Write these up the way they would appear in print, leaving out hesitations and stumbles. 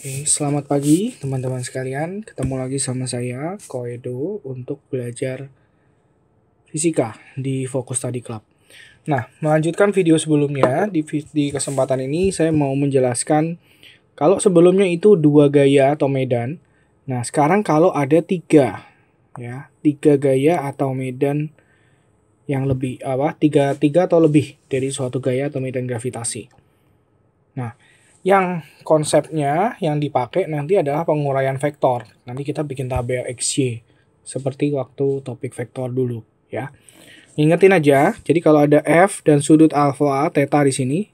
Selamat pagi teman-teman sekalian, ketemu lagi sama saya Koedo untuk belajar fisika di Fokus Study Club. Nah, melanjutkan video sebelumnya, di kesempatan ini saya mau menjelaskan kalau sebelumnya itu dua gaya atau medan. Nah, sekarang kalau ada tiga gaya atau medan yang lebih tiga atau lebih dari suatu gaya atau medan gravitasi. Nah, yang konsepnya yang dipakai nanti adalah penguraian vektor. Nanti kita bikin tabel XY seperti waktu topik vektor dulu ya. Ingetin aja, jadi kalau ada F dan sudut alfa theta di sini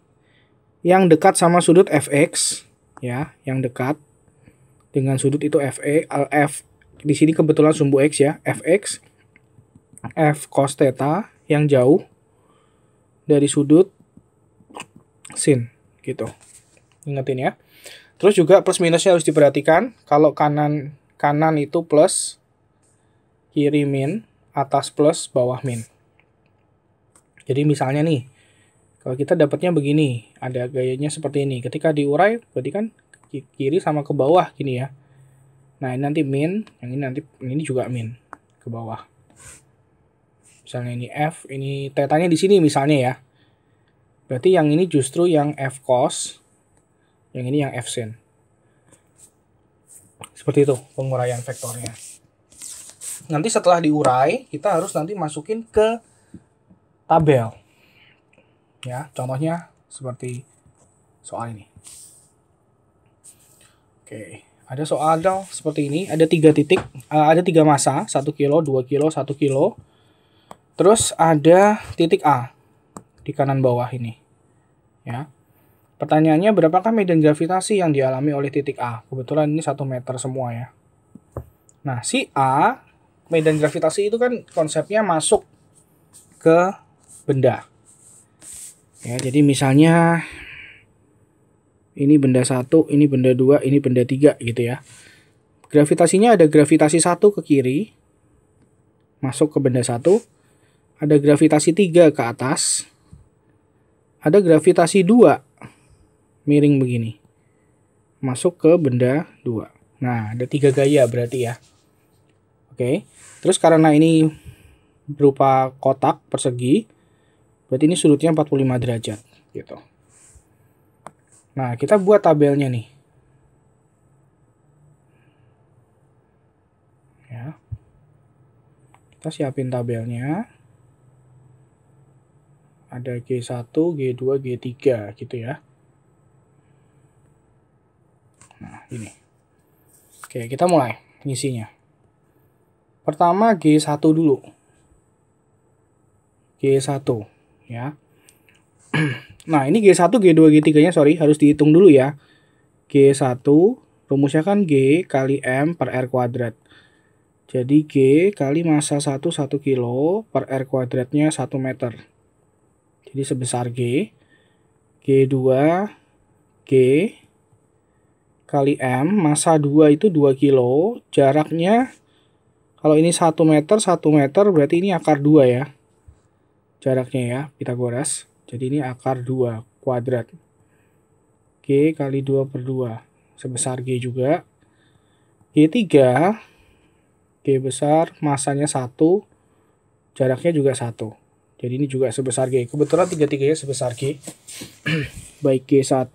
yang dekat sama sudut Fx ya, yang dekat dengan sudut itu F di sini kebetulan sumbu X ya, Fx F cos theta yang jauh dari sudut sin gitu. Ingetin ya. Terus juga plus minusnya harus diperhatikan. Kalau kanan itu plus, kiri min, atas plus, bawah min. Jadi misalnya nih, kalau kita dapatnya begini, ada gayanya seperti ini. Ketika diurai, berarti kan kiri sama ke bawah gini ya. Nah, ini nanti min, yang ini juga min ke bawah. Misalnya ini F, ini tetanya di sini misalnya ya. Berarti yang ini justru yang F cos, yang ini yang F sin. Seperti itu penguraian vektornya. Nanti setelah diurai, kita harus nanti masukin ke tabel. Ya, contohnya seperti soal ini. Oke, ada soal seperti ini, ada 3 titik, ada 3 massa, 1 kilo, 2 kilo, 1 kilo. Terus ada titik A di kanan bawah ini. Ya. Pertanyaannya, berapakah medan gravitasi yang dialami oleh titik A? Kebetulan ini 1 meter semua ya. Nah, si A, medan gravitasi itu kan konsepnya masuk ke benda. Ya, jadi misalnya ini benda 1, ini benda 2, ini benda 3 gitu ya. Gravitasinya ada gravitasi 1 ke kiri, masuk ke benda 1. Ada gravitasi 3 ke atas. Ada gravitasi 2 miring begini, masuk ke benda 2. Nah, ada 3 gaya berarti ya. Oke, terus karena ini berupa kotak persegi, berarti ini sudutnya 45 derajat gitu. Nah, kita buat tabelnya nih. Ya. Kita siapin tabelnya. Ada G1, G2, G3 gitu ya. Nah, ini. Oke, kita mulai ngisinya. Pertama G1 dulu. G1 ya. Nah, ini G1, G2, G3-nya harus dihitung dulu ya. G1 rumusnya kan G kali M per R kuadrat. Jadi G kali massa 1 kilo per R kuadratnya 1 meter. Jadi sebesar G. G2 G kali M, massa 2 itu 2 kilo, jaraknya kalau ini 1 meter berarti ini akar 2 ya. Jaraknya ya, Pitagoras. Jadi ini akar 2 kuadrat. G kali 2 per 2, sebesar G juga. G3, G besar, massanya 1, jaraknya juga 1. Jadi ini juga sebesar G. Kebetulan tiga-tiganya sebesar G. Baik G1,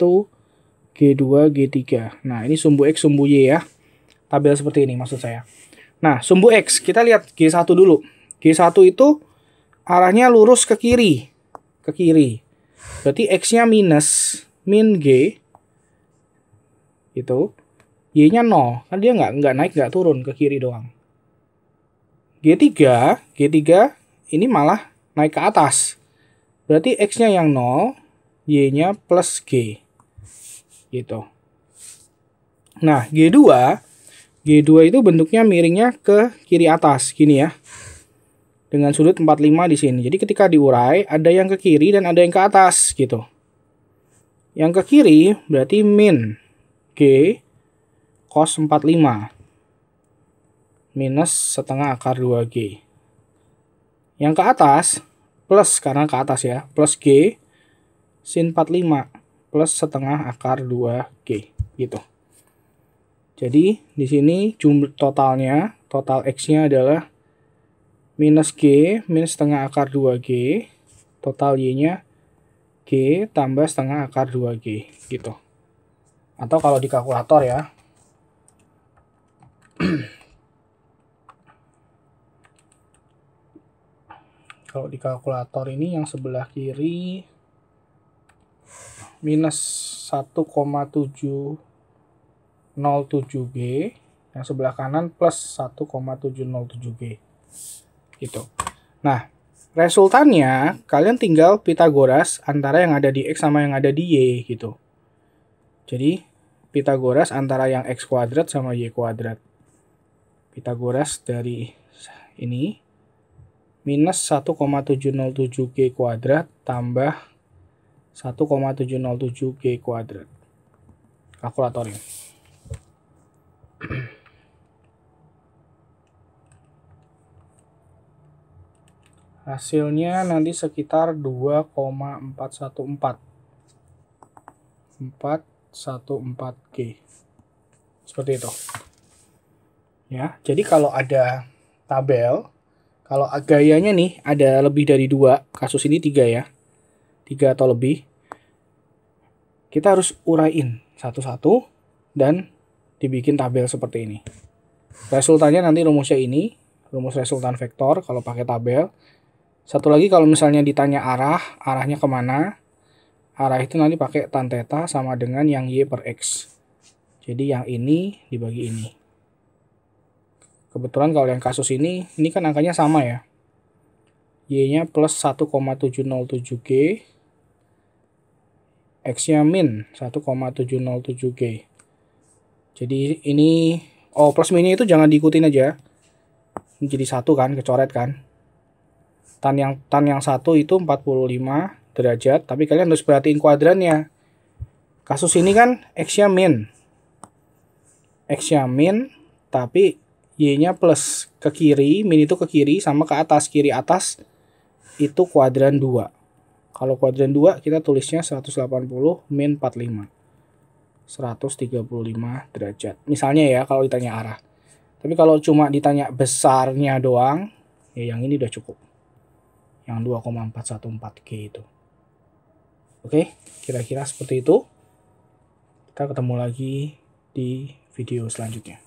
G2, G3. Nah, ini sumbu X, sumbu Y ya. Tabel seperti ini maksud saya. Nah, sumbu X, kita lihat G1 dulu. G1 itu arahnya lurus ke kiri. Ke kiri. Berarti X-nya min G. Gitu. Y-nya 0. Kan dia nggak naik, nggak turun ke kiri doang. G3 ini malah naik ke atas. Berarti X-nya yang 0, Y-nya plus G. Gitu. Nah, G2 itu bentuknya miringnya ke kiri atas, gini ya. Dengan sudut 45 di sini. Jadi ketika diurai, ada yang ke kiri dan ada yang ke atas, gitu. Yang ke kiri berarti min G cos 45 minus setengah akar 2G. Yang ke atas, plus karena ke atas ya, plus G sin 45 plus setengah akar 2G gitu. Jadi di sini jumlah totalnya, total X-nya adalah minus G, minus setengah akar 2G, total Y-nya G tambah setengah akar 2G, gitu. Atau kalau di kalkulator ya, kalau di kalkulator ini yang sebelah kiri minus 1,707G, yang sebelah kanan plus 1,707G. Gitu. Nah, resultannya kalian tinggal Pitagoras antara yang ada di X sama yang ada di Y gitu. Jadi Pitagoras antara yang X kuadrat sama Y kuadrat. Pitagoras dari ini minus 1,707G kuadrat tambah 1,707G kuadrat. Kalkulatornya. Hasilnya nanti sekitar 2,414. 414G. Seperti itu. Ya, jadi kalau ada tabel, kalau gayanya nih ada lebih dari 2, kasus ini 3 ya. 3 atau lebih. Kita harus uraiin satu-satu dan dibikin tabel seperti ini. Resultannya nanti rumusnya ini, rumus resultan vektor kalau pakai tabel. Satu lagi kalau misalnya ditanya arahnya kemana? Arah itu nanti pakai tan theta sama dengan yang Y per X. Jadi yang ini dibagi ini. Kebetulan kalau yang kasus ini kan angkanya sama ya. Y-nya plus 1,707G. X-nya min 1,707G. Jadi ini, plus minusnya itu jangan diikutin aja. Ini jadi 1 kan, kecoret kan. Tan yang 1 itu 45 derajat, tapi kalian harus perhatiin kuadrannya. Kasus ini kan X-nya min. X-nya min, tapi Y-nya plus ke kiri, min itu ke kiri sama ke atas. Kiri atas itu kuadran 2. Kalau kuadran 2 kita tulisnya 180 min 45. 135 derajat. Misalnya ya kalau ditanya arah. Tapi kalau cuma ditanya besarnya doang, ya yang ini udah cukup. Yang 2,414G itu. Oke, kira-kira seperti itu. Kita ketemu lagi di video selanjutnya.